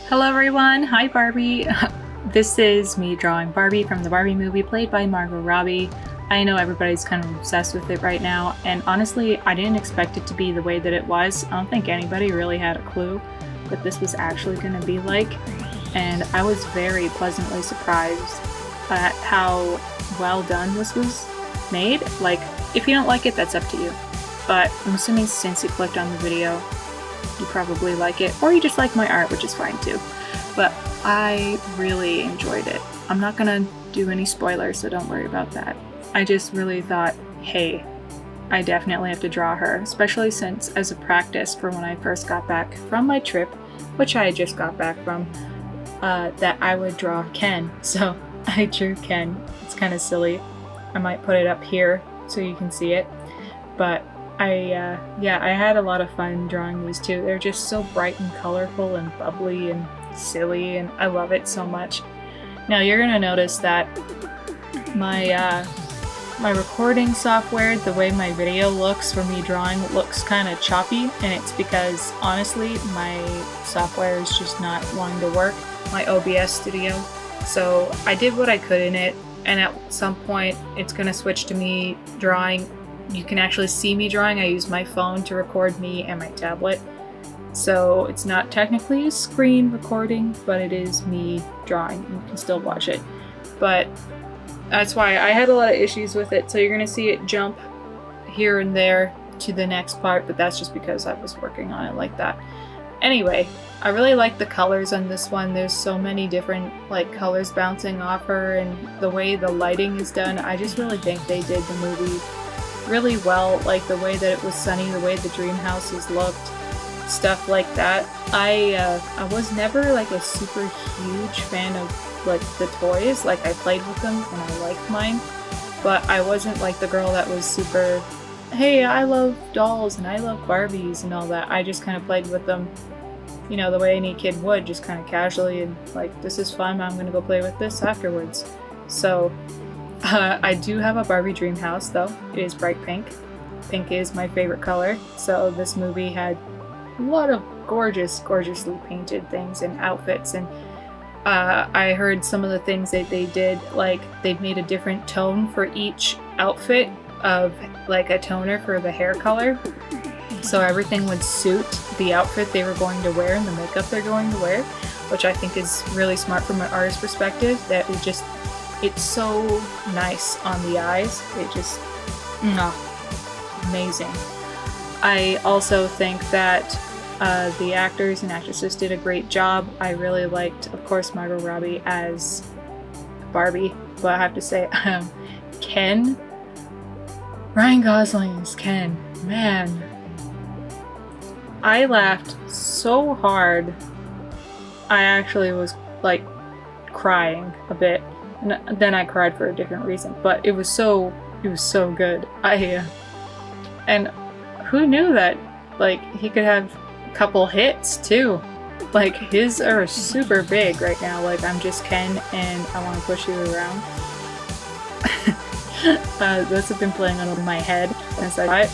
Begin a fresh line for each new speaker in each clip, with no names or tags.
Hello everyone, hi Barbie. This is me drawing Barbie from the Barbie movie played by Margot Robbie. I know everybody's kind of obsessed with it right now, and honestly, I didn't expect it to be the way that it was. I don't think anybody really had a clue what this was actually going to be like, and I was very pleasantly surprised at how well done this was made. Like, if you don't like it, that's up to you. But I'm assuming since you clicked on the video, you probably like it, or you just like my art, which is fine too. But I really enjoyed it. I'm not gonna do any spoilers, so don't worry about that. I just really thought, hey, I definitely have to draw her, especially since as a practice for when I first got back from my trip, which I just got back from, that I would draw Ken. So I drew Ken. It's kind of silly. I might put it up here so you can see it. But I had a lot of fun drawing these two. They're just so bright and colorful and bubbly and silly, and I love it so much. Now you're gonna notice that my recording software, the way my video looks for me drawing, looks kind of choppy, and it's because honestly my software is just not wanting to work, my OBS studio. So I did what I could in it, and at some point it's gonna switch to me drawing. You can actually see me drawing. I use my phone to record me and my tablet. So it's not technically a screen recording, but it is me drawing. You can still watch it. But that's why I had a lot of issues with it. So you're gonna see it jump here and there to the next part, but that's just because I was working on it like that. Anyway, I really like the colors on this one. There's so many different like colors bouncing off her, and the way the lighting is done, I just really think they did the movie really well, like the way that it was sunny, the way the dream houses looked, stuff like that. I was never like a super huge fan of like the toys. Like I played with them and I liked mine, but I wasn't like the girl that was super, hey, I love dolls and I love Barbies and all that. I just kind of played with them, you know, the way any kid would, just kind of casually, and like, this is fun, I'm gonna go play with this afterwards. So I do have a Barbie dream house though. It is bright pink. Pink is my favorite color. So this movie had a lot of gorgeously painted things and outfits, and I heard some of the things that they did, like they made a different tone for each outfit, of like a toner for the hair color. So everything would suit the outfit they were going to wear and the makeup they're going to wear, which I think is really smart from an artist perspective. That it just, it's so nice on the eyes. It just, amazing. I also think that the actors and actresses did a great job. I really liked, of course, Margot Robbie as Barbie, but I have to say, Ken, Ryan Gosling's Ken, man, I laughed so hard. I actually was like crying a bit. And then I cried for a different reason, but it was so good. And who knew that like he could have a couple hits too? Like his are super big right now. Like I'm just Ken and I want to push you around. Those have been playing on my head, and so I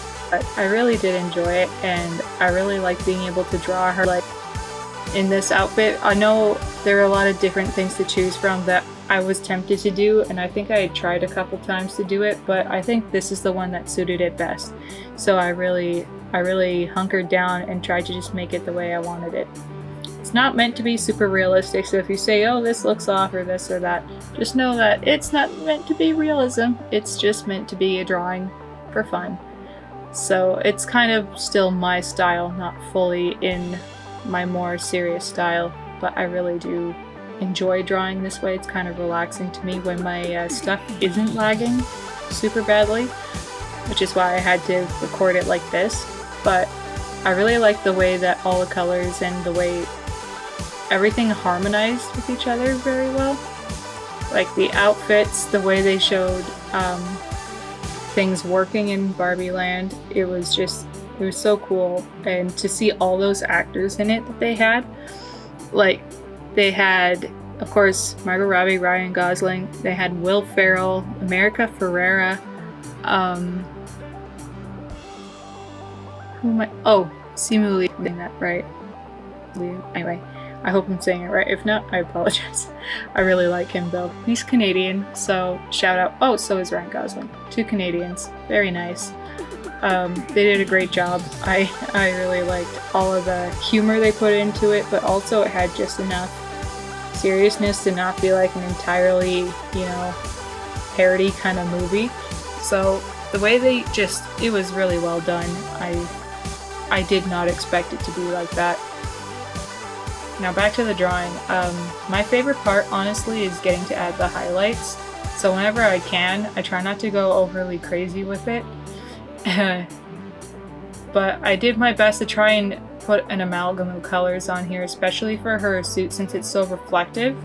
really did enjoy it, and I really like being able to draw her like in this outfit. I know there are a lot of different things to choose from that I was tempted to do, and I think I tried a couple times to do it, but I think this is the one that suited it best. So I really hunkered down and tried to just make it the way I wanted it. It's not meant to be super realistic, so if you say, oh, this looks off or this or that, just know that it's not meant to be realism. It's just meant to be a drawing for fun. So it's kind of still my style, not fully in my more serious style, but I really do enjoy drawing this way. It's kind of relaxing to me when my stuff isn't lagging super badly, which is why I had to record it like this. But I really like the way that all the colors and the way everything harmonized with each other very well. Like the outfits, the way they showed things working in Barbie Land, it was so cool. And to see all those actors in it that they had, like they had, of course, Margot Robbie, Ryan Gosling, they had Will Ferrell, America Ferrera, Simu Lee, that right? Anyway, I hope I'm saying it right. If not, I apologize. I really like him though. He's Canadian, so shout out. Oh, so is Ryan Gosling. 2 Canadians. Very nice. They did a great job. I really liked all of the humor they put into it, but also it had just enough seriousness to not be like an entirely, you know, parody kind of movie. So the way it was really well done. I did not expect it to be like that. Now back to the drawing. My favorite part, honestly, is getting to add the highlights. So whenever I can, I try not to go overly crazy with it. But I did my best to try and put an amalgam of colors on here, especially for her suit since it's so reflective.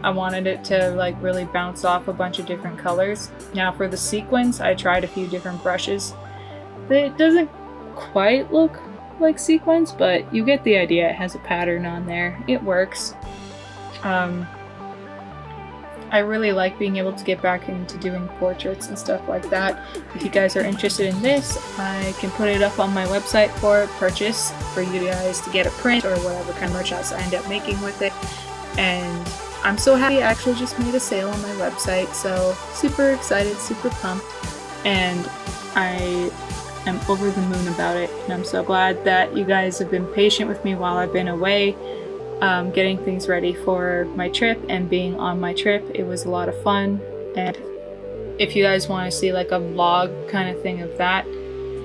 I wanted it to like really bounce off a bunch of different colors. Now for the sequins, I tried a few different brushes. It doesn't quite look like sequins, but you get the idea. It has a pattern on there. It works. I really like being able to get back into doing portraits and stuff like that. If you guys are interested in this, I can put it up on my website for purchase for you guys to get a print or whatever kind of merchandise I end up making with it. And I'm so happy I actually just made a sale on my website, so super excited, super pumped, and I am over the moon about it. And I'm so glad that you guys have been patient with me while I've been away. Getting things ready for my trip and being on my trip. It was a lot of fun, and if you guys want to see like a vlog kind of thing of that,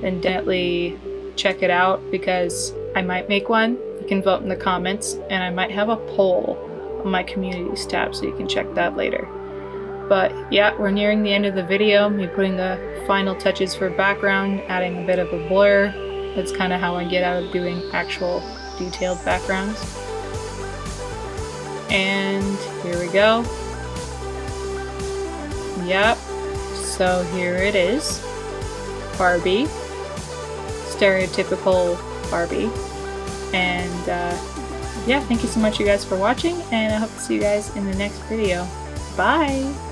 then definitely check it out, because I might make one. You can vote in the comments, and I might have a poll on my communities tab, so you can check that later. But yeah, we're nearing the end of the video. Me putting the final touches for background, adding a bit of a blur. That's kind of how I get out of doing actual detailed backgrounds. And here we go. Yep. So here it is. Barbie. Stereotypical Barbie. And yeah, thank you so much you guys for watching, and I hope to see you guys in the next video. Bye!